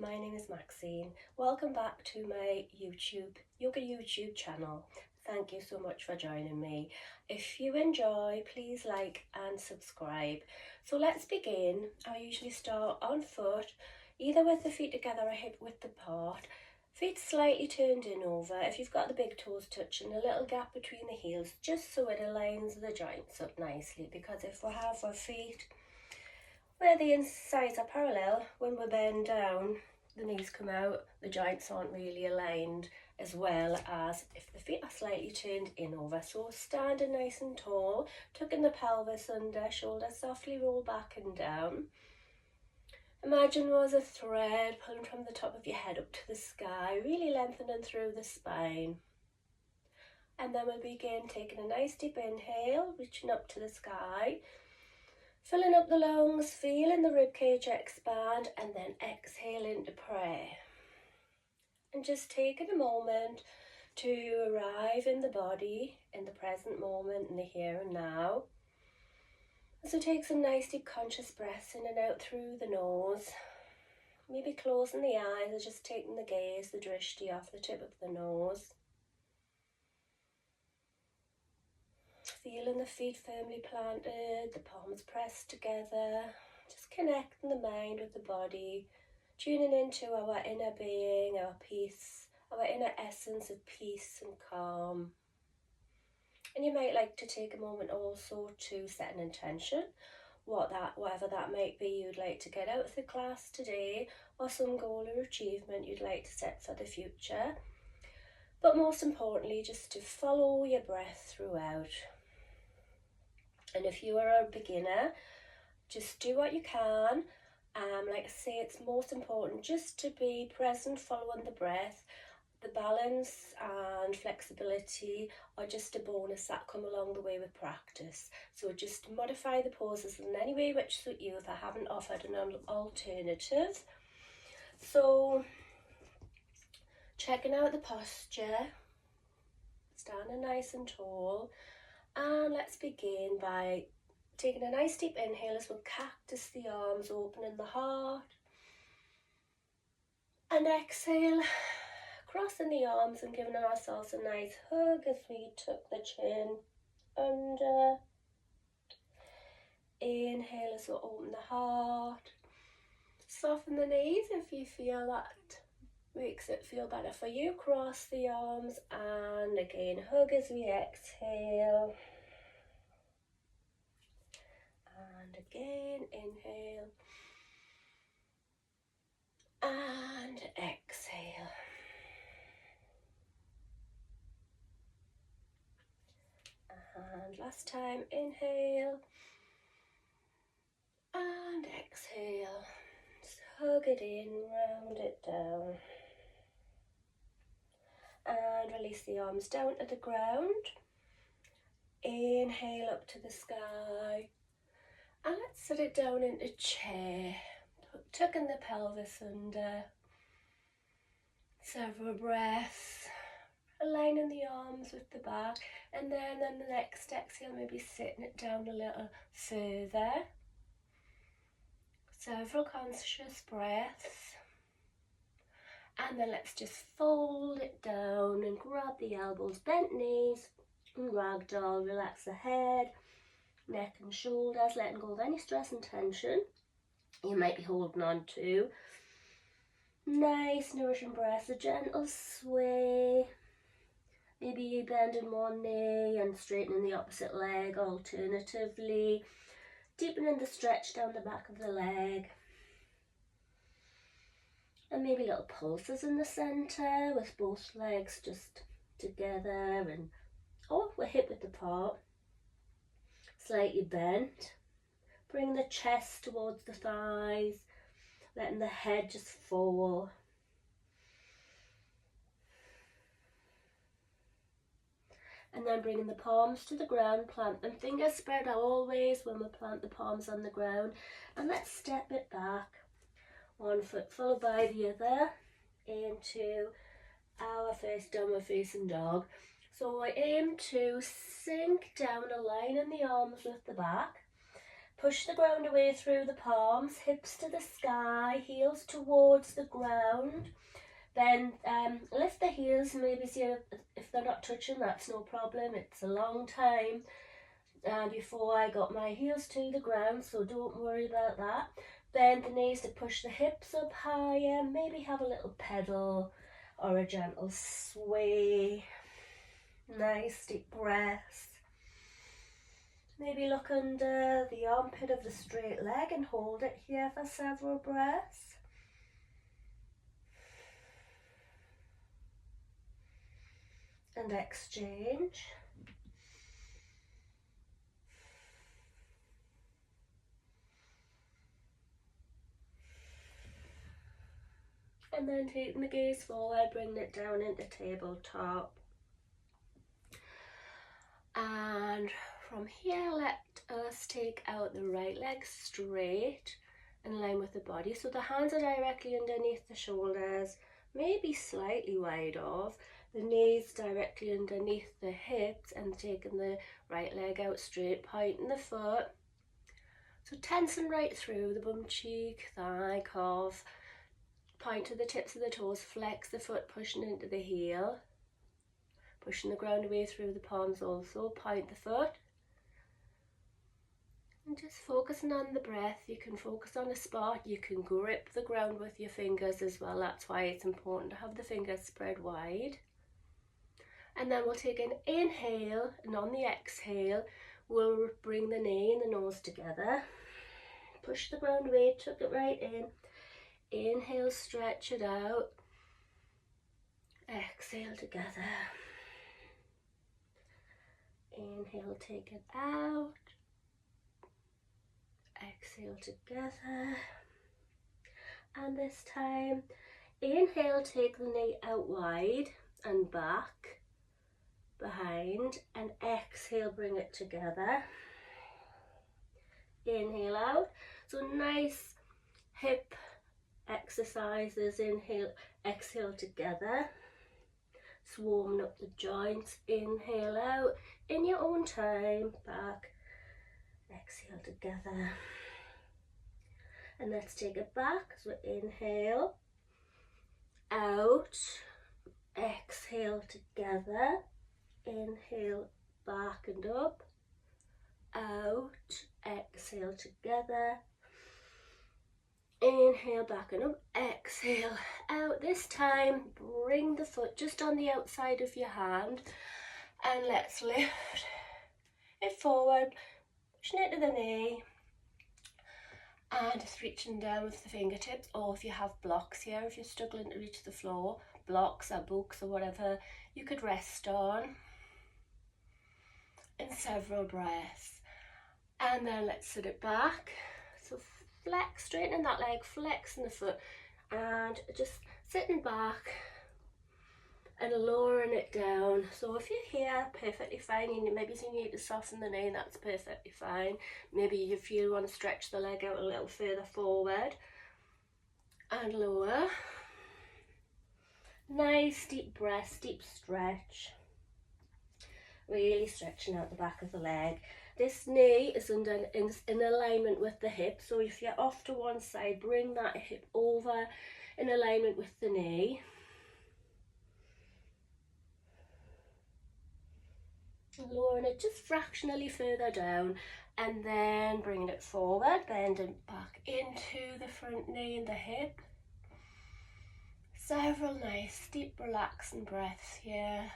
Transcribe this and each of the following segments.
my name is Maxine. Welcome back to my yoga YouTube channel. Thank you so much for joining me. If you enjoy, please like and subscribe. So let's begin. I usually start on foot, either with the feet together or hip width apart. Feet slightly turned in over. If you've got the big toes touching, a little gap between the heels, just so it aligns the joints up nicely. Because if we have our feet where the insides are parallel, when we bend down, the knees come out, the joints aren't really aligned, as well as if the feet are slightly turned in over. So standing nice and tall, tucking the pelvis under, shoulders softly roll back and down. Imagine there was a thread pulling from the top of your head up to the sky, really lengthening through the spine. And then we'll begin taking a nice deep inhale, reaching up to the sky, filling up the lungs, feeling the ribcage expand, and then exhale into prayer. And just taking a moment to arrive in the body, in the present moment, in the here and now. So take some nice deep conscious breaths in and out through the nose. Maybe closing the eyes or just taking the gaze, the drishti, off the tip of the nose. Feeling the feet firmly planted, the palms pressed together. Just connecting the mind with the body. Tuning into our inner being, our peace, our inner essence of peace and calm. And you might like to take a moment also to set an intention, whatever that might be you'd like to get out of the class today, or some goal or achievement you'd like to set for the future. But most importantly, just to follow your breath throughout. And if you are a beginner, just do what you can. Like I say, it's most important just to be present, following the breath. The balance and flexibility are just a bonus that come along the way with practice. So just modify the poses in any way which suit you if I haven't offered an alternative. So checking out the posture, standing nice and tall. And let's begin by taking a nice deep inhale as we'll cactus the arms, opening the heart. And exhale, crossing the arms and giving ourselves a nice hug as we tuck the chin under. Inhale as we open the heart. Soften the knees if you feel that makes it feel better for you. Cross the arms and again hug as we exhale. And again inhale. And exhale. And last time, inhale. And exhale. Just hug it in, round it down. And release the arms down to the ground. Inhale up to the sky. And let's sit it down into chair. Tucking the pelvis under. Several breaths. Aligning the arms with the back. And then on the next exhale, maybe sitting it down a little further. Several conscious breaths. And then let's just fold it down and grab the elbows, bent knees, and ragdoll. Relax the head, neck and shoulders, letting go of any stress and tension you might be holding on to. Nice nourishing breaths, a gentle sway. Maybe bending one knee and straightening the opposite leg, alternatively. Deepening the stretch down the back of the leg. And maybe little pulses in the centre with both legs just together and we're hip width apart. Slightly bent. Bring the chest towards the thighs, letting the head just fall. And then bringing the palms to the ground, plant them, fingers spread out always when we plant the palms on the ground. And let's step it back. One foot followed by the other into our first downward facing dog. So I aim to sink down, aligning the arms with the back. Push the ground away through the palms, hips to the sky, heels towards the ground. Then lift the heels, maybe see if they're not touching, that's no problem. It's a long time before I got my heels to the ground, so don't worry about that. Bend the knees to push the hips up higher, maybe have a little pedal or a gentle sway. Nice deep breaths. Maybe look under the armpit of the straight leg and hold it here for several breaths. And exchange. And then taking the gaze forward, bringing it down into tabletop. And from here, let us take out the right leg straight in line with the body. So the hands are directly underneath the shoulders, maybe slightly wide off. The knees directly underneath the hips, and taking the right leg out straight, pointing the foot. So tensing right through the bum cheek, thigh, calf. Point to the tips of the toes, flex the foot, pushing into the heel. Pushing the ground away through the palms also, point the foot. And just focusing on the breath. You can focus on a spot, you can grip the ground with your fingers as well. That's why it's important to have the fingers spread wide. And then we'll take an inhale, and on the exhale, we'll bring the knee and the nose together. Push the ground away, tuck it right in. Inhale, stretch it out. Exhale together. Inhale, take it out. Exhale together. And this time, inhale, take the knee out wide and back, behind, and exhale, bring it together. Inhale out. So nice hip exercises. Inhale, exhale together. Just warming up the joints. Inhale out in your own time, back, exhale together. And let's take it back. So inhale, out, exhale together. Inhale, back and up, out, exhale together. Inhale, back and up, exhale, out. This time, bring the foot just on the outside of your hand, and let's lift it forward, pushing it to the knee, and just reaching down with the fingertips, or if you have blocks here, if you're struggling to reach the floor, blocks or books or whatever, you could rest on, in several breaths. And then let's sit it back. So flex, straightening that leg, flexing the foot, and just sitting back and lowering it down. So if you're here, perfectly fine. Maybe you need to soften the knee, that's perfectly fine. Maybe you feel you want to stretch the leg out a little further forward and lower. Nice deep breath, deep stretch. Really stretching out the back of the leg. This knee is in alignment with the hip, so if you're off to one side, bring that hip over in alignment with the knee. Lowering it just fractionally further down, and then bringing it forward, bending back into the front knee and the hip. Several nice deep relaxing breaths here.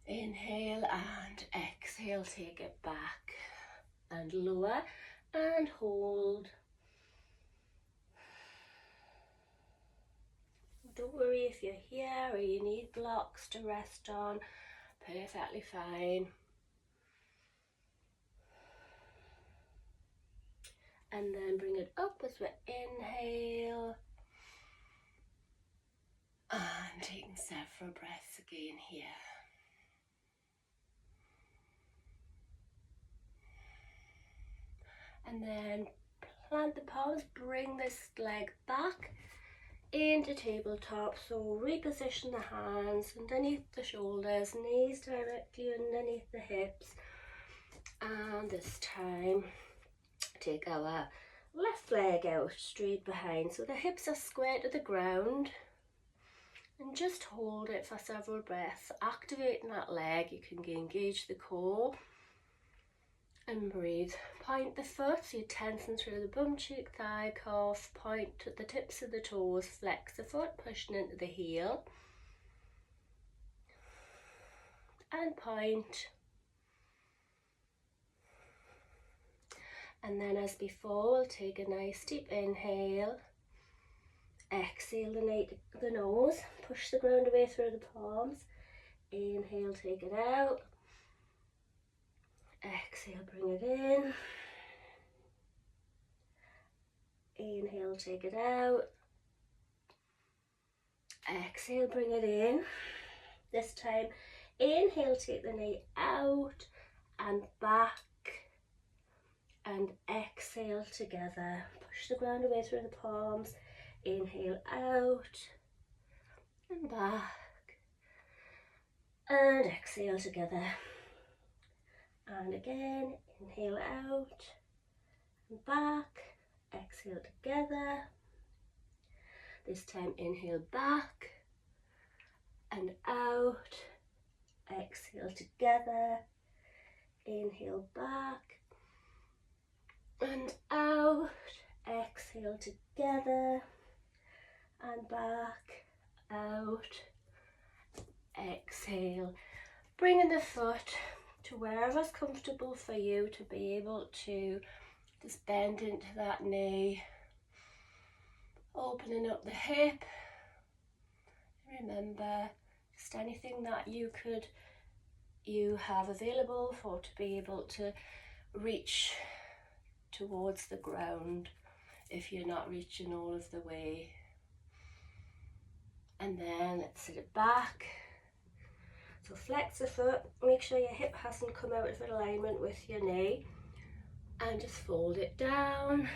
Inhale and exhale, take it back and lower and hold. Don't worry if you're here or you need blocks to rest on, perfectly fine. And then bring it up as we inhale. And taking several breaths again here. And then plant the palms, bring this leg back into tabletop. So reposition the hands underneath the shoulders, knees directly underneath the hips. And this time, take our left leg out straight behind, so the hips are square to the ground, and just hold it for several breaths, activating that leg. You can engage the core and breathe. Point the foot, so you're tensing through the bum cheek, thigh, calf, point to the tips of the toes, flex the foot, pushing into the heel, and point. And then as before, we'll take a nice deep inhale, exhale the nose, push the ground away through the palms, inhale, take it out, exhale, bring it in, inhale, take it out, exhale, bring it in. This time, inhale, take the knee out and back, and exhale together. Push the ground away through the palms, inhale out and back, and exhale together. And again, inhale out and back, exhale together. This time, inhale back and out, exhale together, inhale back and out, exhale together, and back, out, exhale. Bringing the foot to wherever's comfortable for you to be able to just bend into that knee, opening up the hip. Remember, just anything that you have available for to be able to reach towards the ground if you're not reaching all of the way. And then let's sit it back. So flex the foot, make sure your hip hasn't come out of alignment with your knee, and just fold it down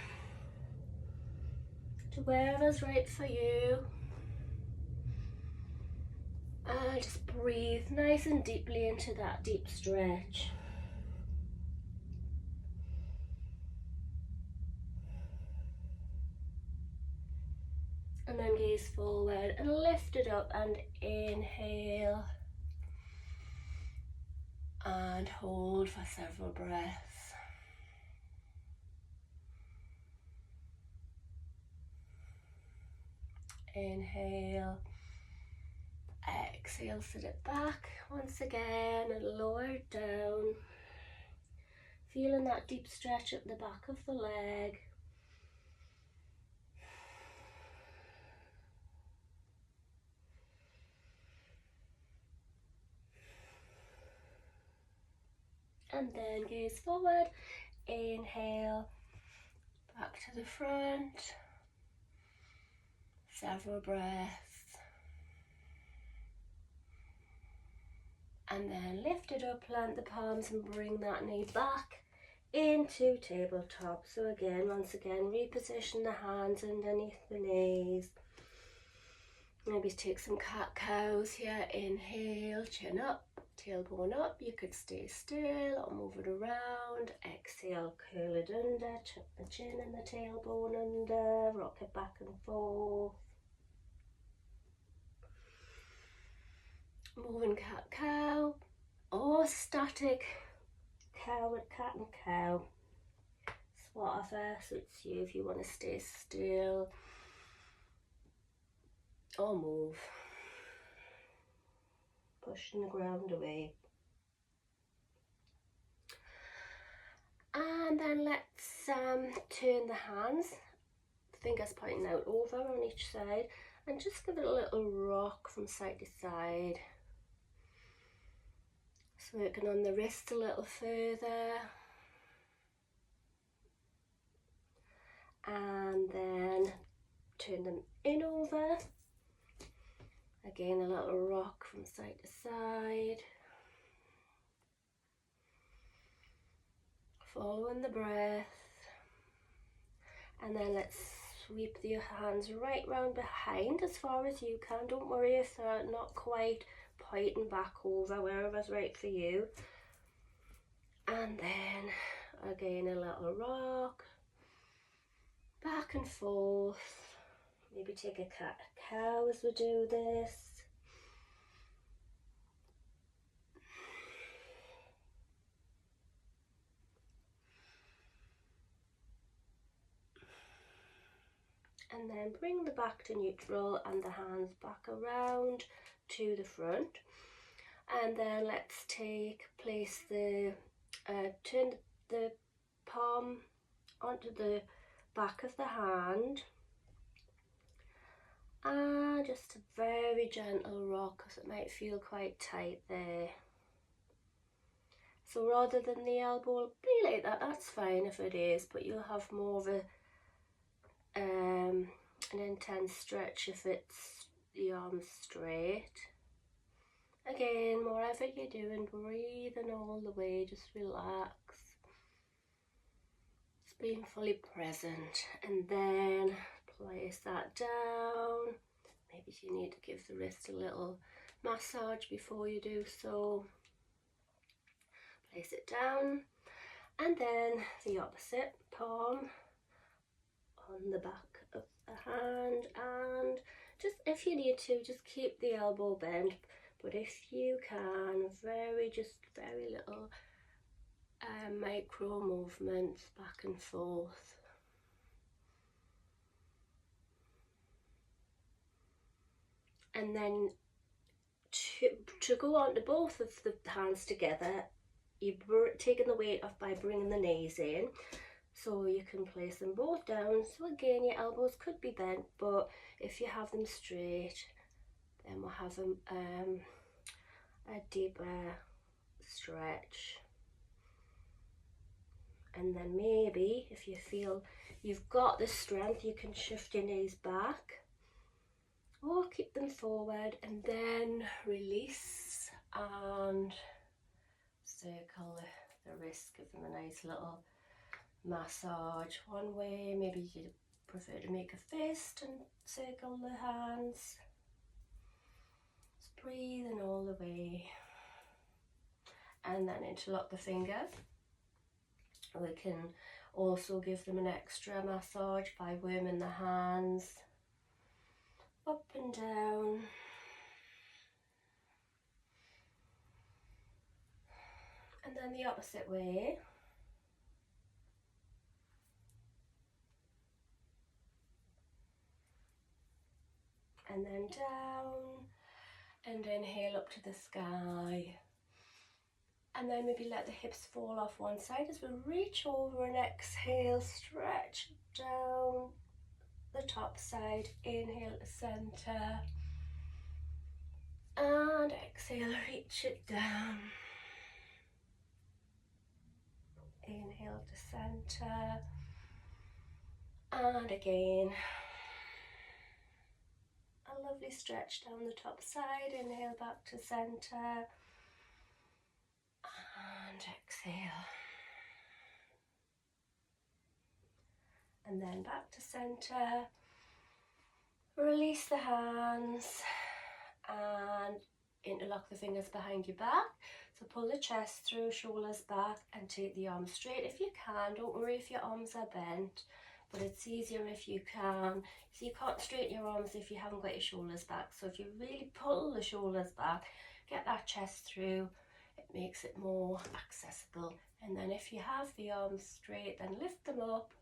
to wherever's right for you. And just breathe nice and deeply into that deep stretch. And then gaze forward and lift it up and inhale. And hold for several breaths. Inhale. Exhale, sit it back once again and lower it down. Feeling that deep stretch up the back of the leg. And then gaze forward, inhale, back to the front, several breaths, and then lift it up, plant the palms and bring that knee back into tabletop. So again, once again, reposition the hands underneath the knees. Maybe take some cat-cows here, inhale, chin up, tailbone up. You could stay still or move it around. Exhale, curl it under, tuck the chin and the tailbone under, rock it back and forth. Moving cat-cow or static cow with cat and cow. It's whatever suits you. If you want to stay still or move, pushing the ground away. And then let's turn the hands, fingers pointing out over on each side, and just give it a little rock from side to side. So working on the wrist a little further. And then turn them in over. Again, a little rock from side to side. Following the breath. And then let's sweep the hands right round behind as far as you can. Don't worry if they're not quite pointing back over, wherever's right for you. And then again a little rock, back and forth. Maybe take a cat-cow as we do this. And then bring the back to neutral and the hands back around to the front. And then let's place the, turn the palm onto the back of the hand. And just a very gentle rock, because it might feel quite tight there. So rather than the elbow be like that, that's fine if it is, but you'll have more of a an intense stretch if it's the arms straight. Again, whatever you're doing, breathing all the way, just relax. Just being fully present, and then place that down. Maybe you need to give the wrist a little massage before you do so. Place it down, and then the opposite palm on the back of the hand, and just if you need to, just keep the elbow bent, but if you can, very little micro movements back and forth. And then to go on to both of the hands together, you're taking the weight off by bringing the knees in. So you can place them both down. So again, your elbows could be bent, but if you have them straight, then we'll have a deeper stretch. And then maybe if you feel you've got the strength, you can shift your knees back or keep them forward, and then release and circle the wrist. Give them a nice little massage one way. Maybe you prefer to make a fist and circle the hands. Just breathing all the way, and then interlock the fingers. We can also give them an extra massage by worming the hands up and down. And then the opposite way. And then down, and inhale up to the sky. And then maybe let the hips fall off one side as we reach over, and exhale, stretch down the top side. Inhale to center, and exhale, reach it down. Inhale to center, and again a lovely stretch down the top side. Inhale back to center, and exhale, and then back to center. Release the hands and interlock the fingers behind your back. So pull the chest through, shoulders back, and take the arms straight if you can. Don't worry if your arms are bent, but it's easier if you can. So you can't straighten your arms if you haven't got your shoulders back. So if you really pull the shoulders back, get that chest through, it makes it more accessible. And then if you have the arms straight, then lift them up,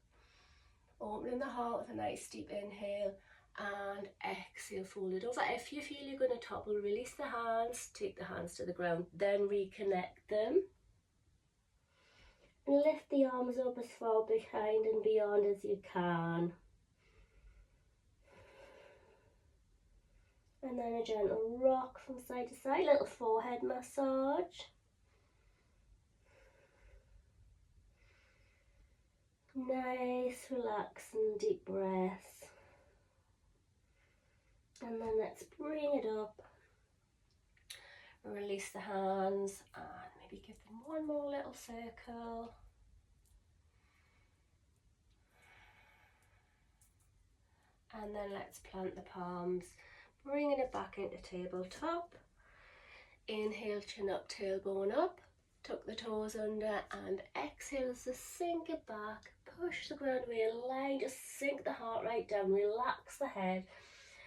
opening the heart with a nice deep inhale, and exhale, fold it over. If you feel you're going to topple, release the hands, take the hands to the ground, then reconnect them. And lift the arms up as far behind and beyond as you can. And then a gentle rock from side to side, little forehead massage. Nice, relaxing, deep breaths. And then let's bring it up, release the hands, and maybe give them one more little circle. And then let's plant the palms, bringing it back into tabletop. Inhale, chin up, tailbone up, tuck the toes under, and exhale as to sink it back, push the ground away, align, just sink the heart right down, relax the head,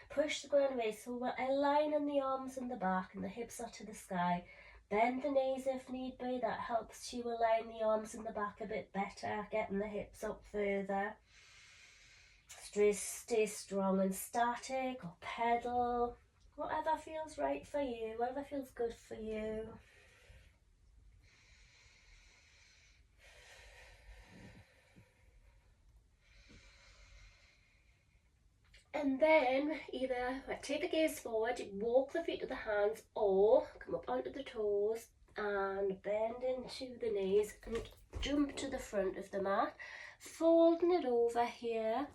push the ground away, so we're aligning the arms and the back and the hips are to the sky. Bend the knees if need be, that helps you align the arms and the back a bit better, getting the hips up further. Stay strong and static, or pedal, whatever feels right for you, whatever feels good for you. And then either take the gaze forward, walk the feet to the hands, or come up onto the toes and bend into the knees and jump to the front of the mat, folding it over here,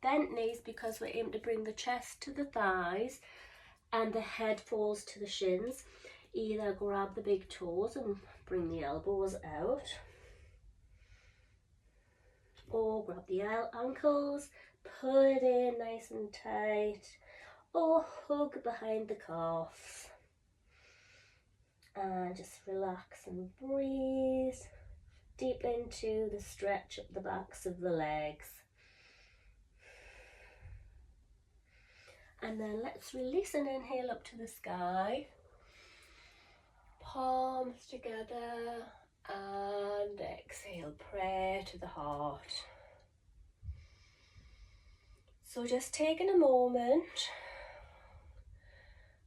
bent knees because we're aiming to bring the chest to the thighs and the head falls to the shins. Either grab the big toes and bring the elbows out, or grab the ankles, pull it in nice and tight, or hug behind the calves. And just relax and breathe deep into the stretch at the backs of the legs. And then let's release and inhale up to the sky. Palms together and exhale, prayer to the heart. So just taking a moment,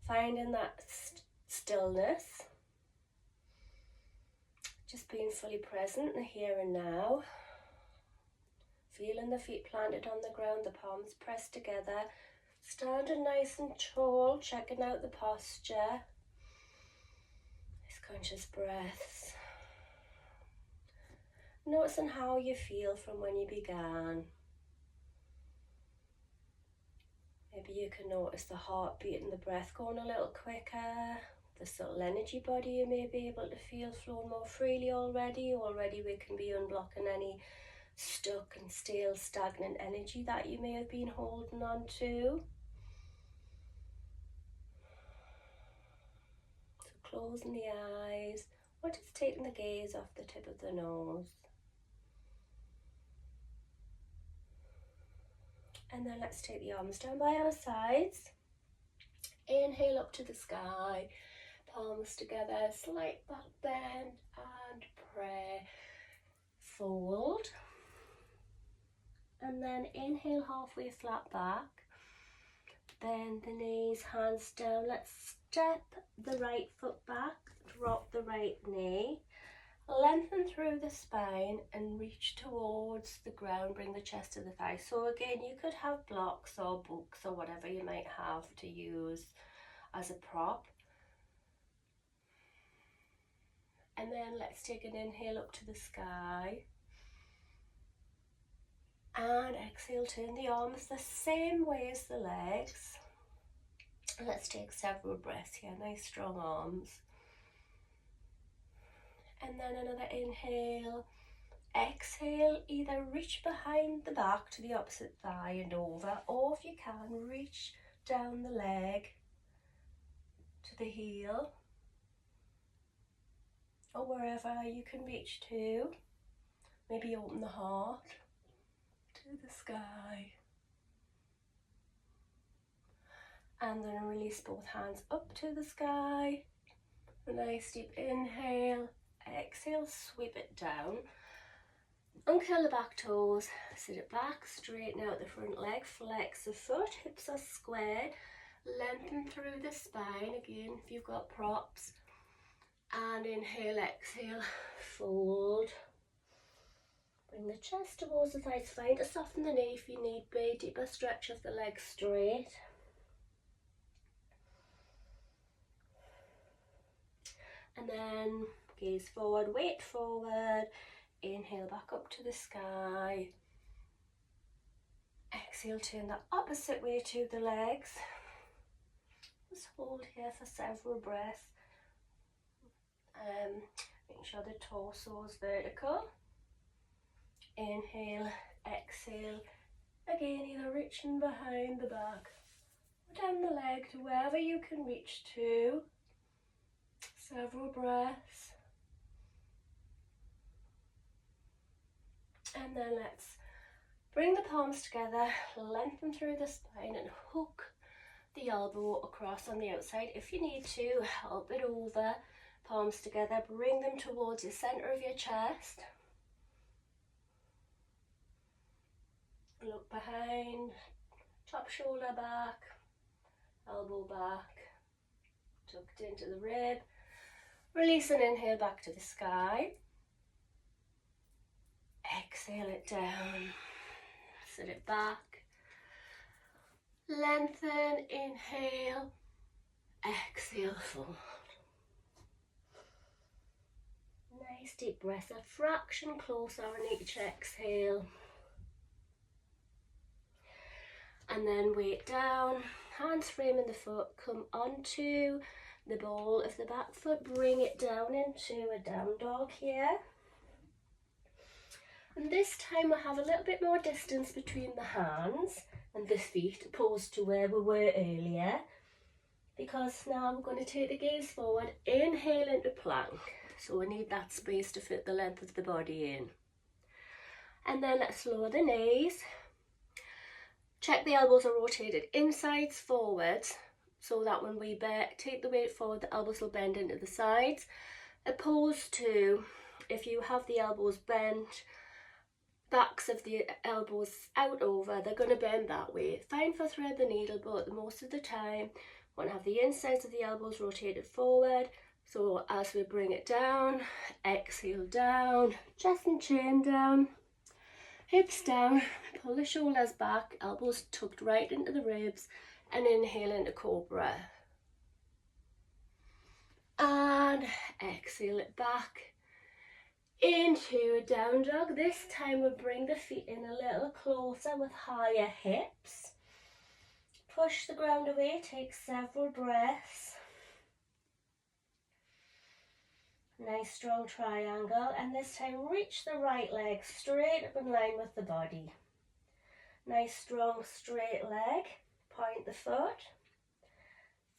finding that stillness, just being fully present in the here and now, feeling the feet planted on the ground, the palms pressed together, standing nice and tall, checking out the posture. Nice conscious breaths. Noticing how you feel from when you began. Maybe you can notice the heartbeat and the breath going a little quicker. The subtle energy body you may be able to feel flowing more freely already. Already we can be unblocking any stuck and stale, stagnant energy that you may have been holding on to. So closing the eyes, or just taking the gaze off the tip of the nose. And then let's take the arms down by our sides. Inhale up to the sky, palms together, slight back bend and prayer. Fold. And then inhale halfway flat back. Bend the knees, hands down. Let's step the right foot back, drop the right knee. Lengthen through the spine and reach towards the ground, bring the chest to the thighs. So again, you could have blocks or books or whatever you might have to use as a prop. And then let's take an inhale up to the sky. And exhale, turn the arms the same way as the legs. Let's take several breaths here, nice strong arms. And then another inhale, exhale, either reach behind the back to the opposite thigh and over, or if you can, reach down the leg to the heel, or wherever you can reach to. Maybe open the heart to the sky. And then release both hands up to the sky. A nice deep inhale. Exhale, sweep it down. Uncurl the back toes, sit it back, straighten out the front leg, flex the foot, hips are squared, lengthen through the spine, again if you've got props, and inhale, exhale, fold. Bring the chest towards the thighs, find to soften the knee if you need be, deeper stretch of the legs straight. And then gaze forward, weight forward, inhale back up to the sky. Exhale, turn the opposite way to the legs. Just hold here for several breaths. Make sure the torso is vertical. Inhale, exhale. Again, either reaching behind the back or down the leg to wherever you can reach to. Several breaths. And then let's bring the palms together, lengthen through the spine and hook the elbow across on the outside. If you need to, help it over, palms together, bring them towards the center of your chest. Look behind, top shoulder back, elbow back, tucked into the rib. Release and inhale back to the sky. Exhale it down, sit it back. Lengthen, inhale, exhale, fold. Nice deep breath, a fraction closer on each exhale. And then weight down, hands framing the foot, come onto the ball of the back foot, bring it down into a down dog here. And this time we'll have a little bit more distance between the hands and the feet opposed to where we were earlier, because now we're going to take the gaze forward, inhale into plank. So we need that space to fit the length of the body in. And then let's lower the knees. Check the elbows are rotated insides forwards, so that when we take the weight forward, the elbows will bend into the sides, opposed to if you have the elbows bent, backs of the elbows out over, they're going to bend that way. Fine for thread the needle, but most of the time, we want to have the insides of the elbows rotated forward. So as we bring it down, exhale down, chest and chin down, hips down, pull the shoulders back, elbows tucked right into the ribs, and inhale into cobra. And exhale it back into a down dog. This time we'll bring the feet in a little closer with higher hips. Push the ground away, take several breaths. Nice strong triangle, and this time reach the right leg straight up in line with the body. Nice strong straight leg, point the foot,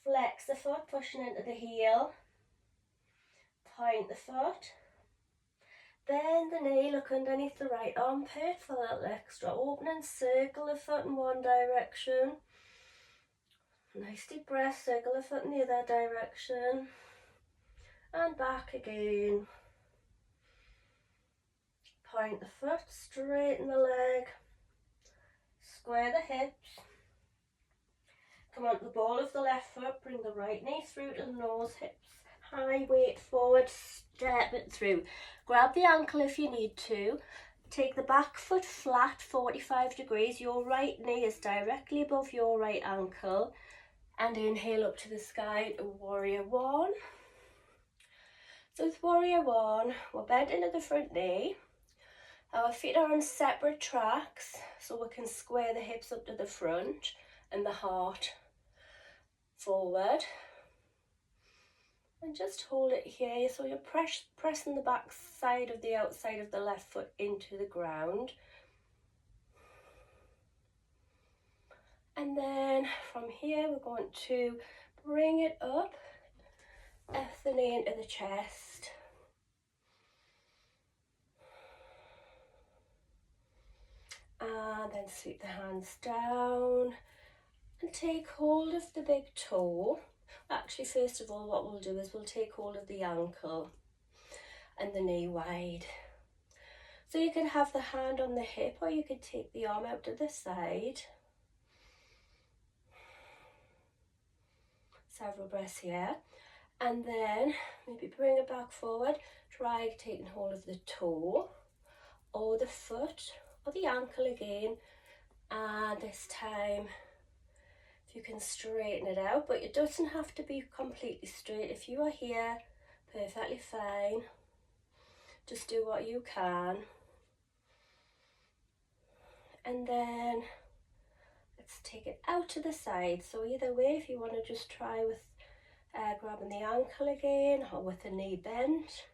flex the foot, pushing into the heel, point the foot, bend the knee, look underneath the right armpit for a little extra opening, circle the foot in one direction, nice deep breath, circle the foot in the other direction, and back again. Point the foot, straighten the leg, square the hips, come onto the ball of the left foot, bring the right knee through to the nose, hips high, weight forward, step it through. Grab the ankle if you need to, take the back foot flat 45 degrees, your right knee is directly above your right ankle, and inhale up to the sky into warrior one. So with warrior one, we're bent into the front knee. Our feet are on separate tracks, so we can square the hips up to the front and the heart forward. And just hold it here, so you're pressing the back side of the outside of the left foot into the ground. And then from here, we're going to bring it up, lift the knee into the chest. And then sweep the hands down and take hold of the big toe. Actually, first of all, what we'll do is we'll take hold of the ankle and the knee wide. So you can have the hand on the hip, or you could take the arm out to the side. Several breaths here. And then maybe bring it back forward. Try taking hold of the toe or the foot or the ankle again. And this time, if you can straighten it out, but it doesn't have to be completely straight. If you are here, perfectly fine. Just do what you can. And then let's take it out to the side. So either way, if you want to just try with grabbing the ankle again, or with the knee bent,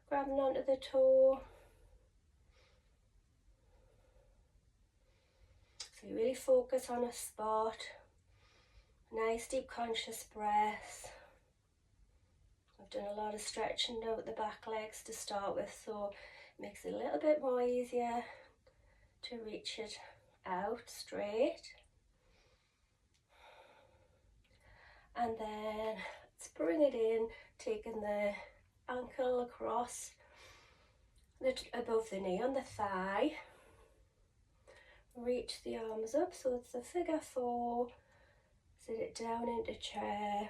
grabbing onto the toe. So you really focus on a spot. Nice deep conscious breath. I've done a lot of stretching out the back legs to start with, so Makes it a little bit more easier to reach it out straight. And then let's bring it in, taking the ankle across above the knee on the thigh. Reach the arms up, so it's a figure 4. Sit it down into chair.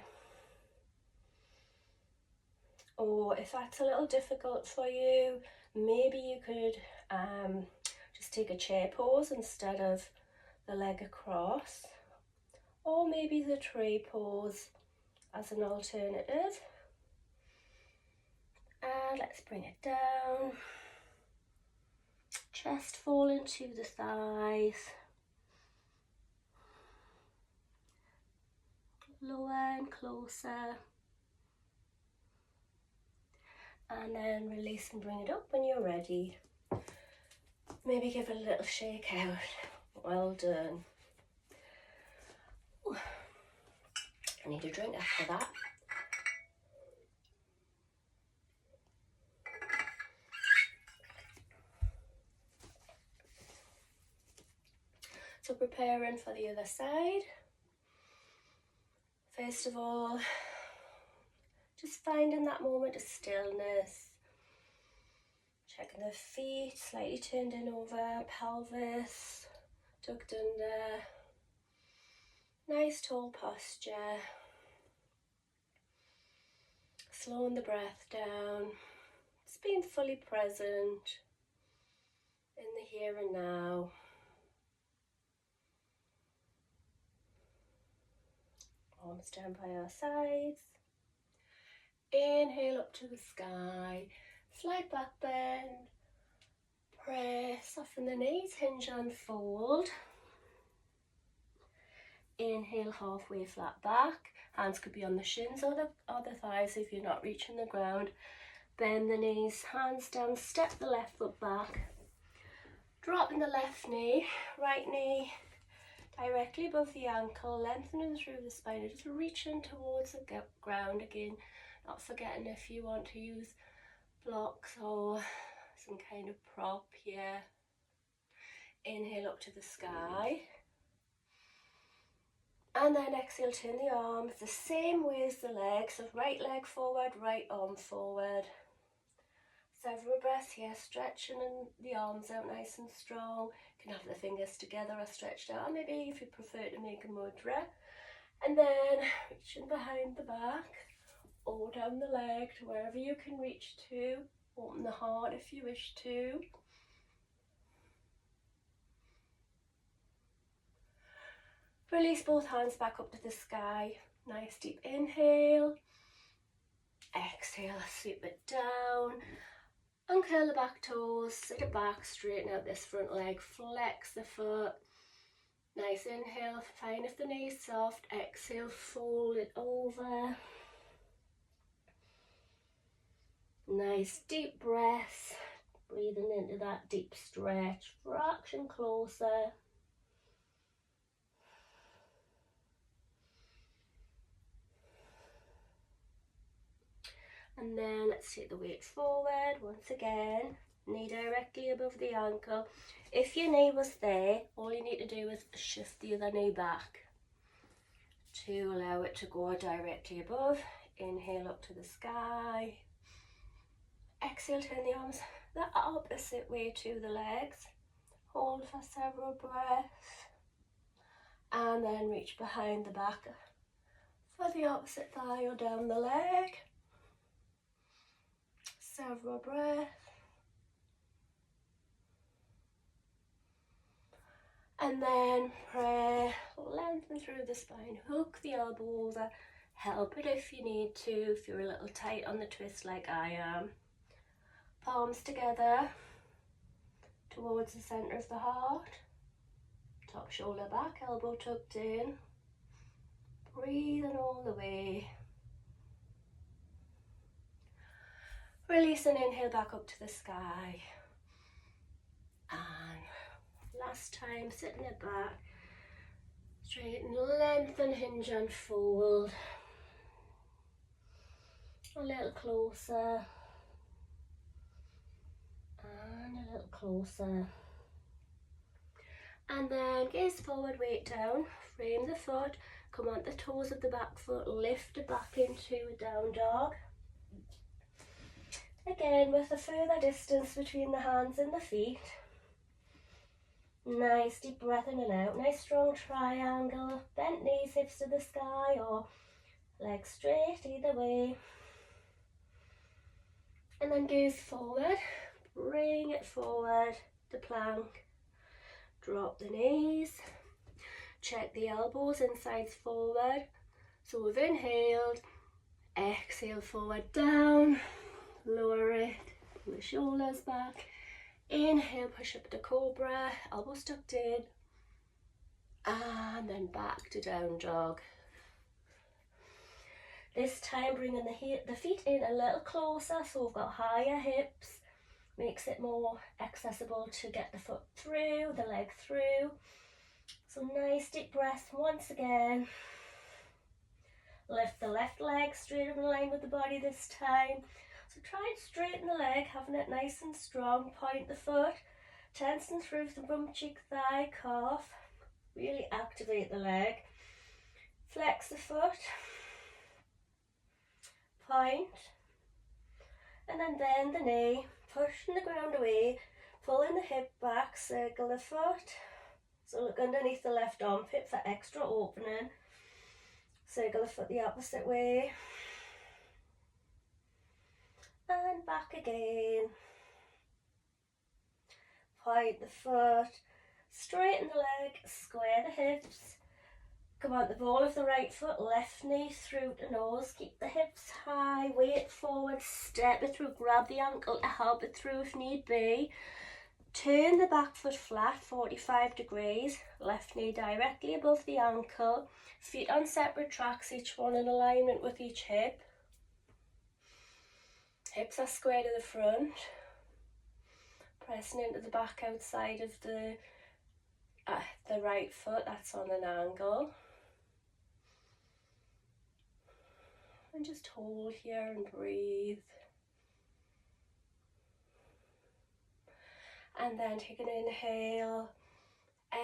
Or if that's a little difficult for you, maybe you could just take a chair pose instead of the leg across. Or maybe the tree pose as an alternative. And let's bring it down. Chest fall into the thighs. Lower and closer. And then release and bring it up when you're ready. Maybe give it a little shake out. Well done. Ooh. I need a drink after that. So preparing for the other side. First of all, just finding that moment of stillness. Checking the feet, slightly turned in over, pelvis, tucked under. Nice tall posture. Slowing the breath down. Just being fully present in the here and now. Arms down by our sides. Inhale up to the sky. Slight back bend. Press, soften the knees, hinge and fold. Inhale, halfway flat back. Hands could be on the shins or the thighs if you're not reaching the ground. Bend the knees, hands down, step the left foot back. Dropping the left knee, right knee directly above the ankle, lengthening through the spine, and just reaching towards the ground again. Not forgetting if you want to use blocks or some kind of prop here. Inhale up to the sky. And then exhale, turn the arms the same way as the legs. So right leg forward, right arm forward. Several breaths here, stretching the arms out nice and strong. You can have the fingers together or stretched out, or maybe if you prefer to make a mudra. And then reaching behind the back, or down the leg to wherever you can reach to. Open the heart if you wish to. Release both hands back up to the sky. Nice deep inhale. Exhale, sweep it down. Uncurl the back toes, sit it back, straighten out this front leg, flex the foot. Nice inhale, find if the knee's soft. Exhale, fold it over. Nice deep breath, breathing into that deep stretch, fraction closer. And then let's take the weight forward once again, knee directly above the ankle. If your knee was there, all you need to do is shift the other knee back to allow it to go directly above. Inhale up to the sky. Exhale, turn the arms the opposite way to the legs. Hold for several breaths. And then reach behind the back for the opposite thigh or down the leg. Several breaths. And then pray, lengthen through the spine, hook the elbow over, help it if you need to, if you're a little tight on the twist like I am. Palms together towards the centre of the heart. Top shoulder back, elbow tucked in. Breathing all the way. Release and inhale back up to the sky. And last time, sitting it back. Straighten, lengthen, hinge and fold. A little closer. little closer. And then gaze forward, weight down, frame the foot, come on the toes of the back foot, lift it back into a down dog. Again, with a further distance between the hands and the feet. Nice deep breath in and out, nice strong triangle, bent knees, hips to the sky, or legs straight, either way. And then gaze forward, bring it forward, the plank, drop the knees, check the elbows, insides forward. So we've inhaled, exhale forward, down, lower it, pull the shoulders back, inhale, push up to cobra, elbows tucked in, and then back to down dog. This time bringing the feet in a little closer, so we've got higher hips, makes it more accessible to get the foot through, the leg through. So nice deep breath once again. Lift the left leg straight in line with the body this time. So try and straighten the leg, having it nice and strong. Point the foot, tensing through the bum cheek, thigh, calf. Really activate the leg. Flex the foot. Point. And then bend the knee, pushing the ground away, pulling the hip back, circle the foot. So look underneath the left armpit for extra opening. Circle the foot the opposite way. And back again. Point the foot, straighten the leg, square the hips. Come on, the ball of the right foot, left knee through the nose. Keep the hips high, weight forward, step it through, grab the ankle to help it through if need be. Turn the back foot flat, 45 degrees, left knee directly above the ankle. Feet on separate tracks, each one in alignment with each hip. Hips are square to the front. Pressing into the back outside of the right foot, that's on an angle. And just hold here and breathe. And then take an inhale.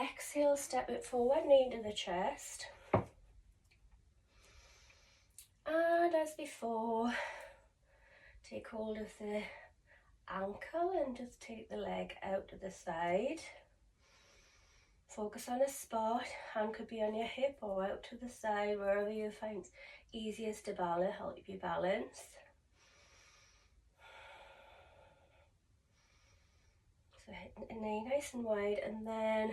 Exhale, step it forward, knee to the chest. And as before, take hold of the ankle and just take the leg out to the side. Focus on a spot. Hand could be on your hip or out to the side, wherever you find easiest to balance, help you balance. So hit the knee nice and wide, and then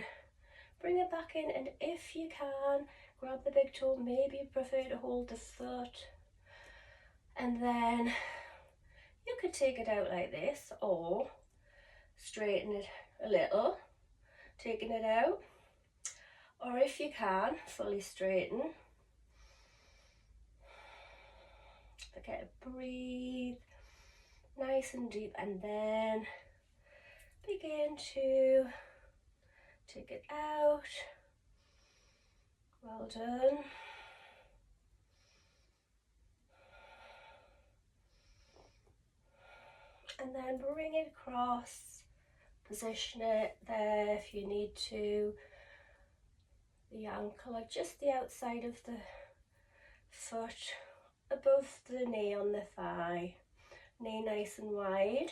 bring it back in, and if you can, grab the big toe. Maybe you prefer to hold the foot, and then you could take it out like this, or straighten it a little, taking it out, or if you can, fully straighten. Okay, breathe nice and deep, and then begin to take it out. Well done. And then bring it across, position it there if you need to. The ankle or just the outside of the foot, above the knee on the thigh. Knee nice and wide.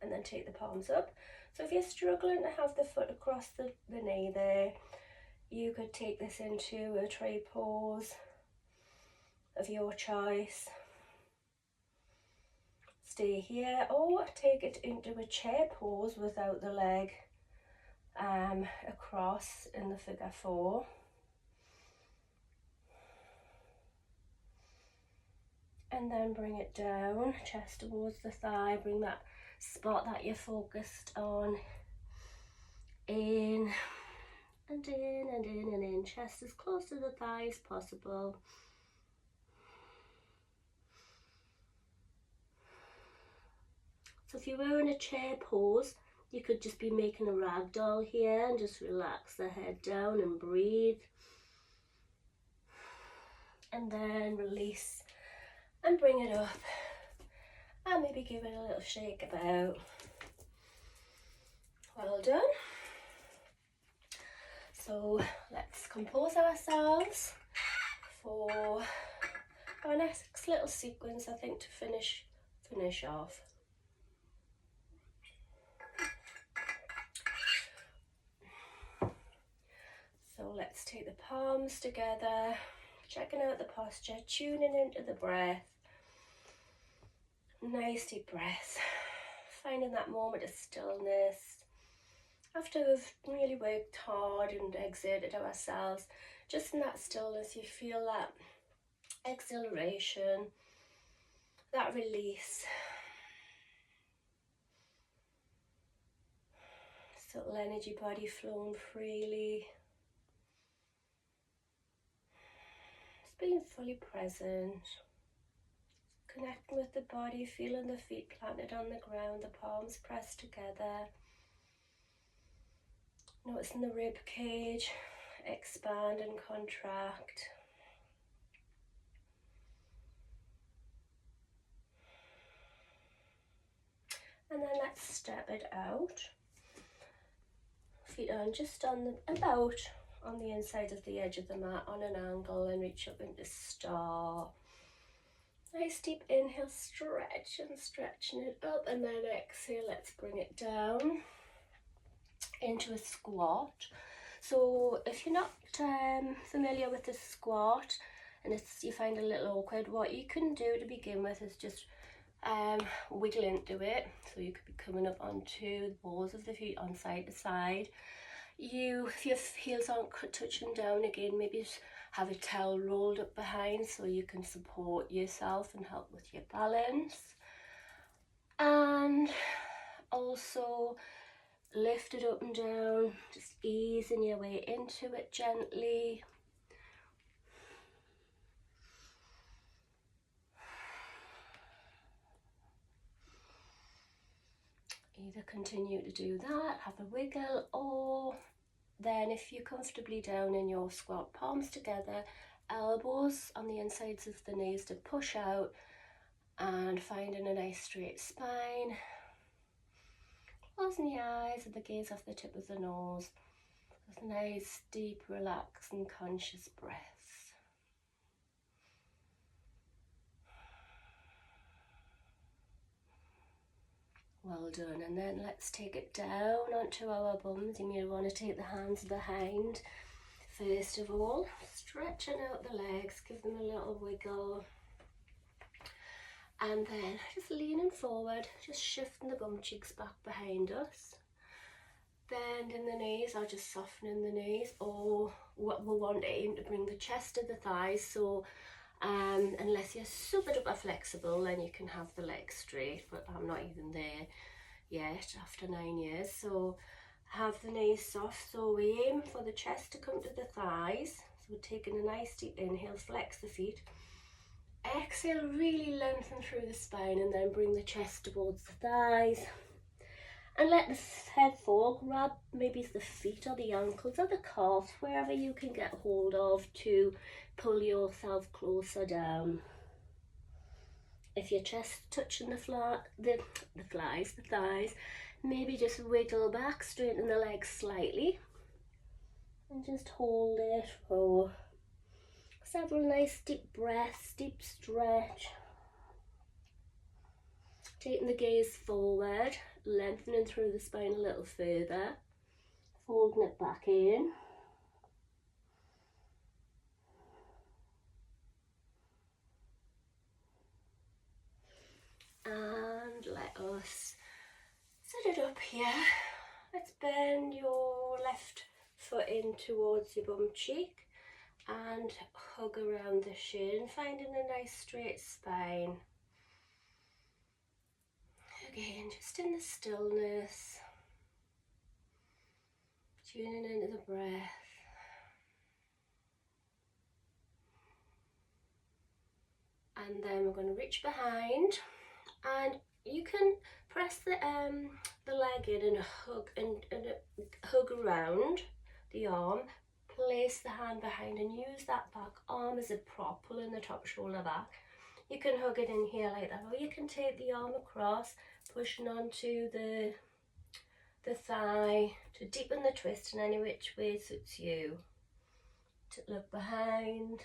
And then take the palms up. So if you're struggling to have the foot across the knee there, you could take this into a tree pose of your choice. Stay here, or take it into a chair pose without the leg across in the figure 4. And then bring it down, chest towards the thigh, bring that spot that you're focused on in and in and in and in, chest as close to the thigh as possible. So if you were in a chair pose, you could just be making a ragdoll here and just relax the head down and breathe. And then release and bring it up and maybe give it a little shake about. Well done. So let's compose ourselves for our next little sequence, I think, to finish off. So let's take the palms together, checking out the posture, tuning into the breath. Nice deep breath, finding that moment of stillness. After we've really worked hard and exerted ourselves, just in that stillness you feel that exhilaration, that release. Subtle energy body flowing freely. Just being fully present. Connecting with the body, feeling the feet planted on the ground, the palms pressed together. Noticing the rib cage expand and contract. And then let's step it out. Feet on just on the, about on the inside of the edge of the mat on an angle, and reach up into star. Nice deep inhale, stretch and stretching it up, and then exhale, let's bring it down into a squat. So if you're not familiar with the squat and you find it a little awkward, what you can do to begin with is just wiggle into it. So you could be coming up onto the balls of the feet on side to side. If your heels aren't touching down, again, maybe just have a towel rolled up behind so you can support yourself and help with your balance. And also lift it up and down, just easing your way into it gently. Either continue to do that, have a wiggle, or then if you're comfortably down in your squat, palms together, elbows on the insides of the knees to push out, and finding a nice straight spine. Closing the eyes and the gaze off the tip of the nose. With nice, deep, relaxed and conscious breaths. Well done. And then let's take it down onto our bums. You may want to take the hands behind. First of all, stretching out the legs, give them a little wiggle. And then just leaning forward, just shifting the bum cheeks back behind us. Bending the knees or just softening the knees, or what we'll want to aim to bring the chest to the thighs. So unless you're super duper flexible, then you can have the legs straight, but I'm not even there yet after 9 years. So have the knees soft, so we aim for the chest to come to the thighs. So we're taking a nice deep inhale, flex the feet. Exhale, really lengthen through the spine, and then bring the chest towards the thighs. And let the head fall, grab maybe the feet or the ankles or the calves, wherever you can get hold of, to pull yourself closer down. If your chest touching the thighs, maybe just wiggle back, straighten the legs slightly, and just hold it for several nice deep breaths, deep stretch. Taking the gaze forward, lengthening through the spine a little further, folding it back in. And let us set it up here. Let's bend your left foot in towards your bum cheek and hug around the shin, finding a nice straight spine. Again, just in the stillness, tuning into the breath. And then we're going to reach behind, and you can press the leg in and hug around the arm. Place the hand behind and use that back arm as a prop, pulling the top shoulder back. You can hug it in here like that, or you can take the arm across, pushing onto the thigh to deepen the twist in any which way suits you. To look behind,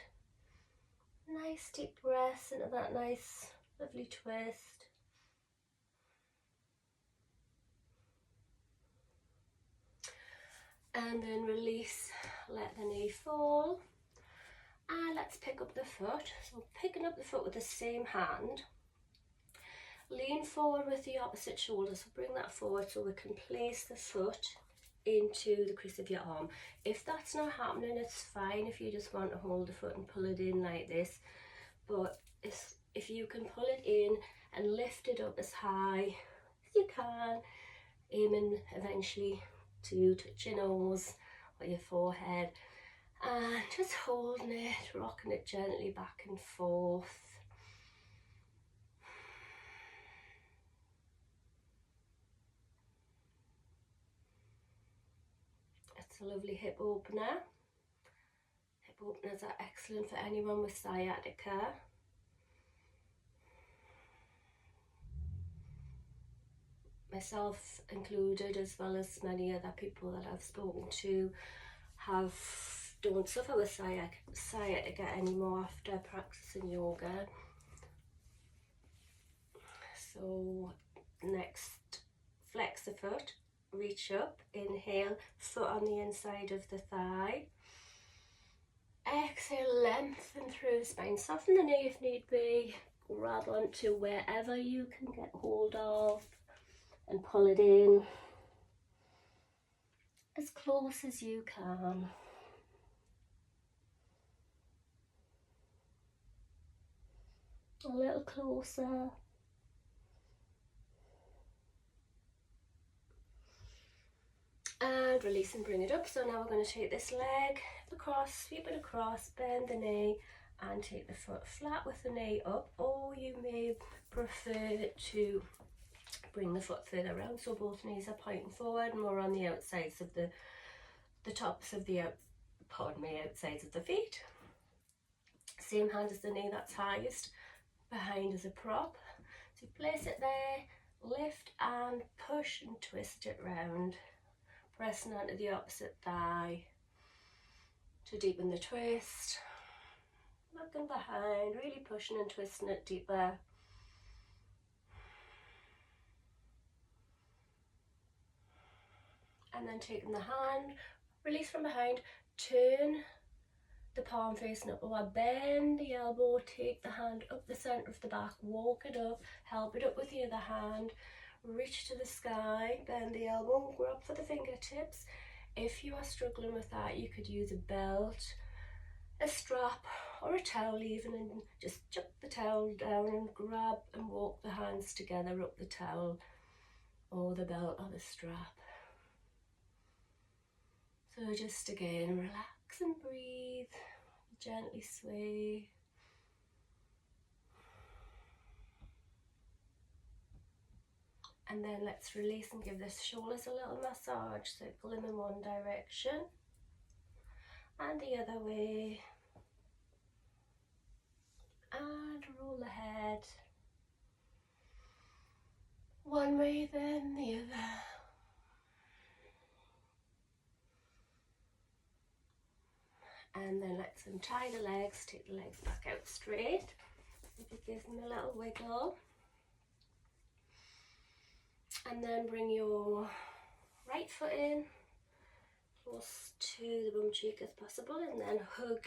nice deep breaths into that nice lovely twist. And then release, let the knee fall. And let's pick up the foot. So picking up the foot with the same hand, lean forward with the opposite shoulder. So bring that forward so we can place the foot into the crease of your arm. If that's not happening, it's fine if you just want to hold the foot and pull it in like this. But if you can pull it in and lift it up as high as you can, aiming eventually to touch your nose or your forehead, and just holding it, rocking it gently back and forth. It's a lovely hip opener. Hip openers are excellent for anyone with sciatica. Myself included, as well as many other people that I've spoken to, don't suffer with sciatica anymore after practicing yoga. So next, flex the foot, reach up, inhale, foot on the inside of the thigh. Exhale, lengthen through the spine, soften the knee if need be, grab onto wherever you can get hold of and pull it in as close as you can. A little closer. And release and bring it up. So now we're going to take this leg across, sweep it across, bend the knee and take the foot flat with the knee up, or you may prefer to bring the foot further around so both knees are pointing forward and more on the outsides of the tops of the outsides of the feet. Same hand as the knee that's highest, behind as a prop. So place it there, lift and push and twist it round, pressing onto the opposite thigh to deepen the twist. Looking behind, really pushing and twisting it deeper. And then taking the hand, release from behind, turn the palm facing up, or bend the elbow, take the hand up the centre of the back, walk it up, help it up with the other hand, reach to the sky, bend the elbow, grab for the fingertips. If you are struggling with that, you could use a belt, a strap, or a towel even, and just chuck the towel down and grab and walk the hands together up the towel or the belt or the strap. So just again, relax and breathe, gently sway. And then let's release and give the shoulders a little massage, so pull them in one direction and the other way. And roll the head one way, then the other. And then let's untie the legs, take the legs back out straight. Maybe give them a little wiggle. And then bring your right foot in, close to the bum cheek as possible, and then hug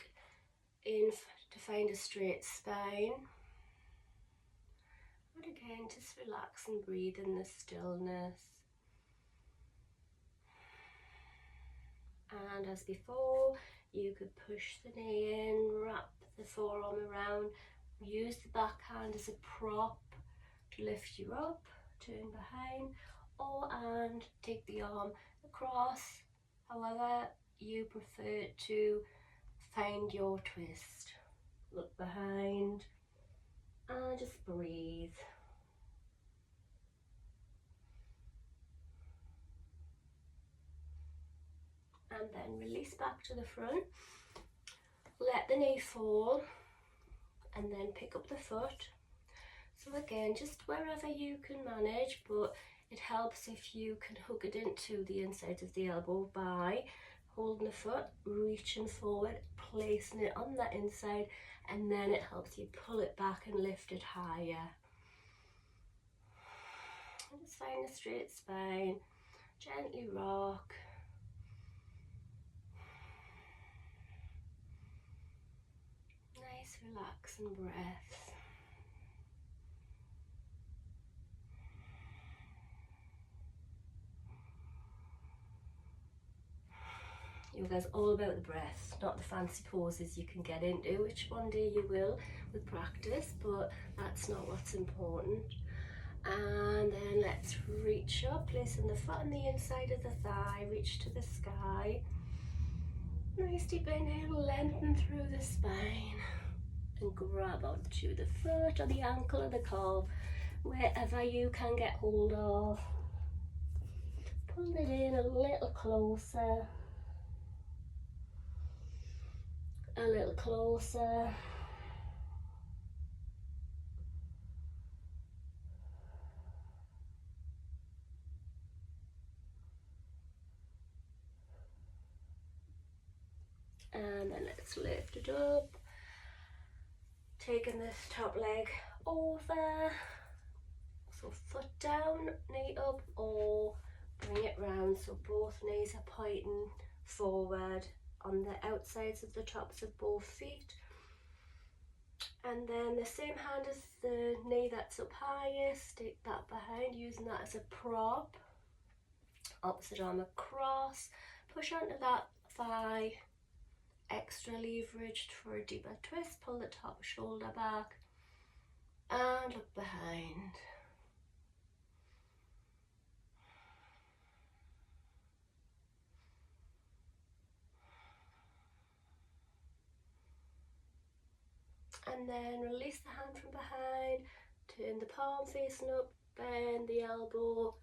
in to find a straight spine. And again, just relax and breathe in the stillness. And as before, you could push the knee in, wrap the forearm around, use the back hand as a prop to lift you up, turn behind, and take the arm across, however you prefer to find your twist. Look behind and just breathe. And then release back to the front. Let the knee fall. and then pick up the foot. So again, just wherever you can manage, but it helps if you can hook it into the inside of the elbow by holding the foot, reaching forward, placing it on that inside, and then it helps you pull it back and lift it higher. And just find a straight spine, gently rock. Nice relaxing breath. Yoga's all about the breath, not the fancy poses you can get into, which one day you will with practice, but that's not what's important. And then let's reach up, placing the foot on the inside of the thigh, reach to the sky. Nice deep inhale, lengthen through the spine and grab onto the foot or the ankle or the calf, wherever you can get hold of. Pull it in a little closer. A little closer. And then let's lift it up. Taking this top leg over. So foot down, knee up, or bring it round so both knees are pointing forward on the outsides of the tops of both feet. And then the same hand as the knee that's up highest, stick that behind, using that as a prop. Opposite arm across, push onto that thigh, extra leveraged for a deeper twist, pull the top shoulder back and look behind. And then release the hand from behind, turn the palm facing up, bend the elbow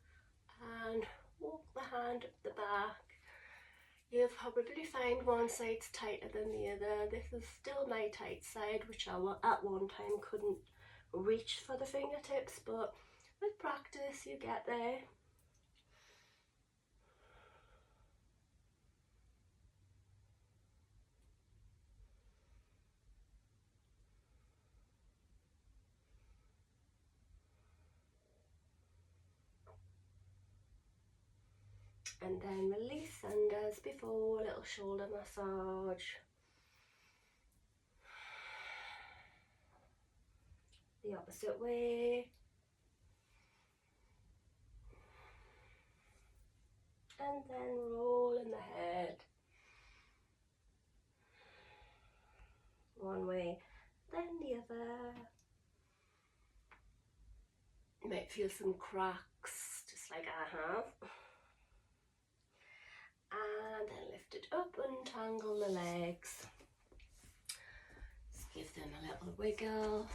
and walk the hand up the back. You'll probably find one side's tighter than the other. This is still my tight side, which I at one time couldn't reach for the fingertips, but with practice you get there. And then release, and as before, a little shoulder massage. The opposite way. And then roll in the head. One way, then the other. You might feel some cracks, just like I have. And then lift it up, untangle the legs. Just give them a little wiggle.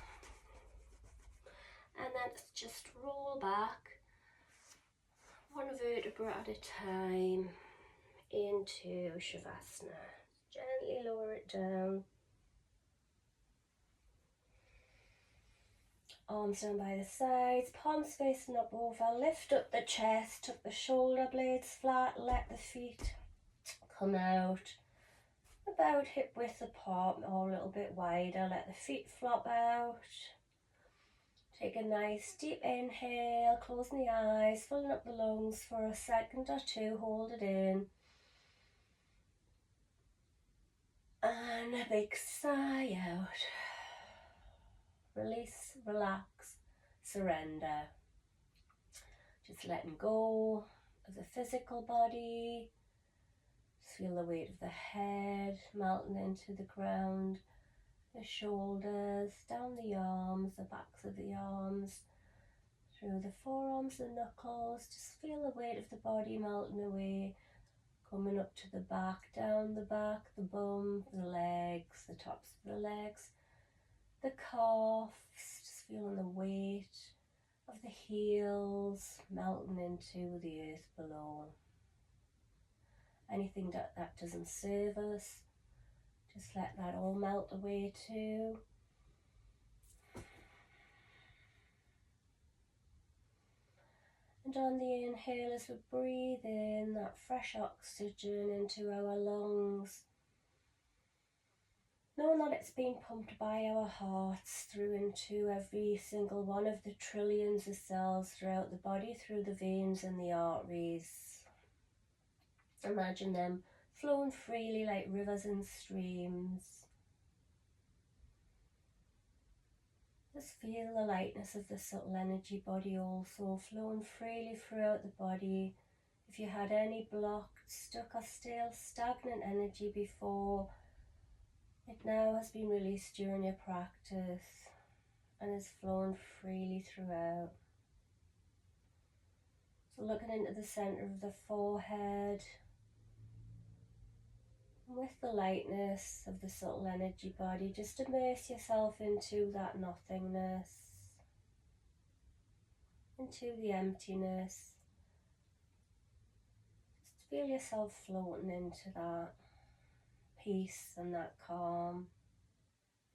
And then just roll back, one vertebra at a time, into Shavasana. Gently lower it down. Arms down by the sides, palms facing up over, lift up the chest, tuck the shoulder blades flat, let the feet come out about hip width apart or a little bit wider, let the feet flop out. Take a nice deep inhale, closing the eyes, filling up the lungs for a second or two, hold it in. And a big sigh out. Release, relax, surrender. Just letting go of the physical body. Just feel the weight of the head melting into the ground, the shoulders, down the arms, the backs of the arms, through the forearms, the knuckles. Just feel the weight of the body melting away, coming up to the back, down the back, the bum, the legs, the tops of the legs, the calves, just feeling the weight of the heels melting into the earth below. Anything that doesn't serve us, just let that all melt away too. And on the inhale, as we breathe in that fresh oxygen into our lungs, knowing that it's being pumped by our hearts through into every single one of the trillions of cells throughout the body, through the veins and the arteries. Imagine them flowing freely like rivers and streams. Just feel the lightness of the subtle energy body also flowing freely throughout the body. If you had any blocked, stuck or still stagnant energy before, it now has been released during your practice and is flowing freely throughout. So looking into the centre of the forehead, with the lightness of the subtle energy body, just immerse yourself into that nothingness, into the emptiness. Just feel yourself floating into that peace and that calm,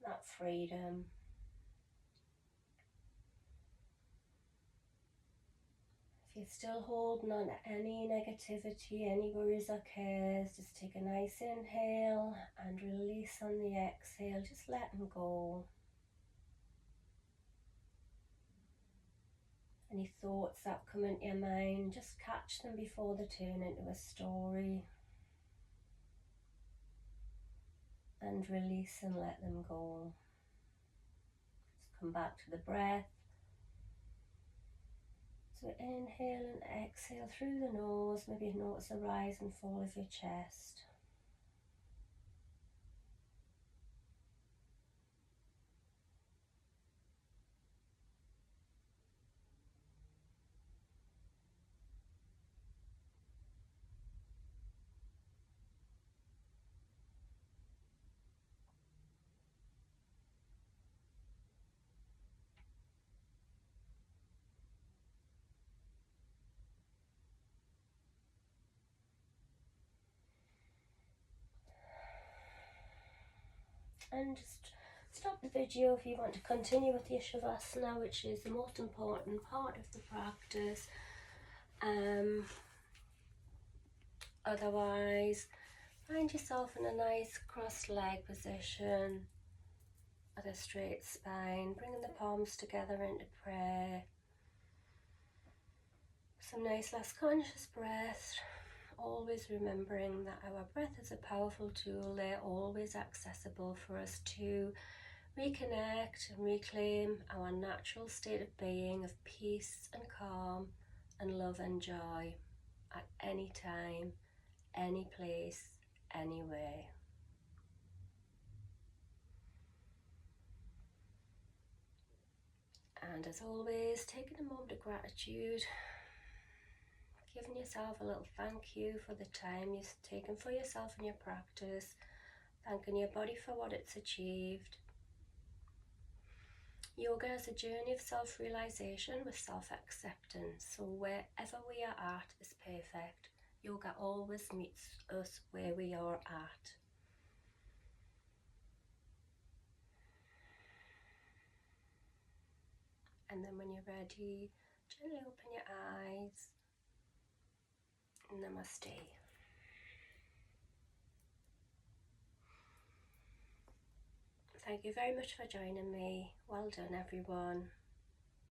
that freedom. If you're still holding on to any negativity, any worries or cares, just take a nice inhale and release on the exhale. Just let them go. Any thoughts that come into your mind, just catch them before they turn into a story. And release and let them go. Just come back to the breath. So inhale and exhale through the nose. Maybe notice the rise and fall of your chest. And just stop the video if you want to continue with your Shavasana, which is the most important part of the practice. Otherwise, find yourself in a nice crossed leg position at a straight spine, bringing the palms together into prayer. Some nice last conscious breath, always remembering that our breath is a powerful tool. They're always accessible for us to reconnect and reclaim our natural state of being of peace and calm and love and joy at any time, any place, anywhere. And as always, taking a moment of gratitude, giving yourself a little thank you for the time you've taken for yourself in your practice, thanking your body for what it's achieved. Yoga is a journey of self-realization with self-acceptance, so wherever we are at is perfect. Yoga always meets us where we are at. And then when you're ready, gently open your eyes. Namaste. Thank you very much for joining me. Well done, everyone.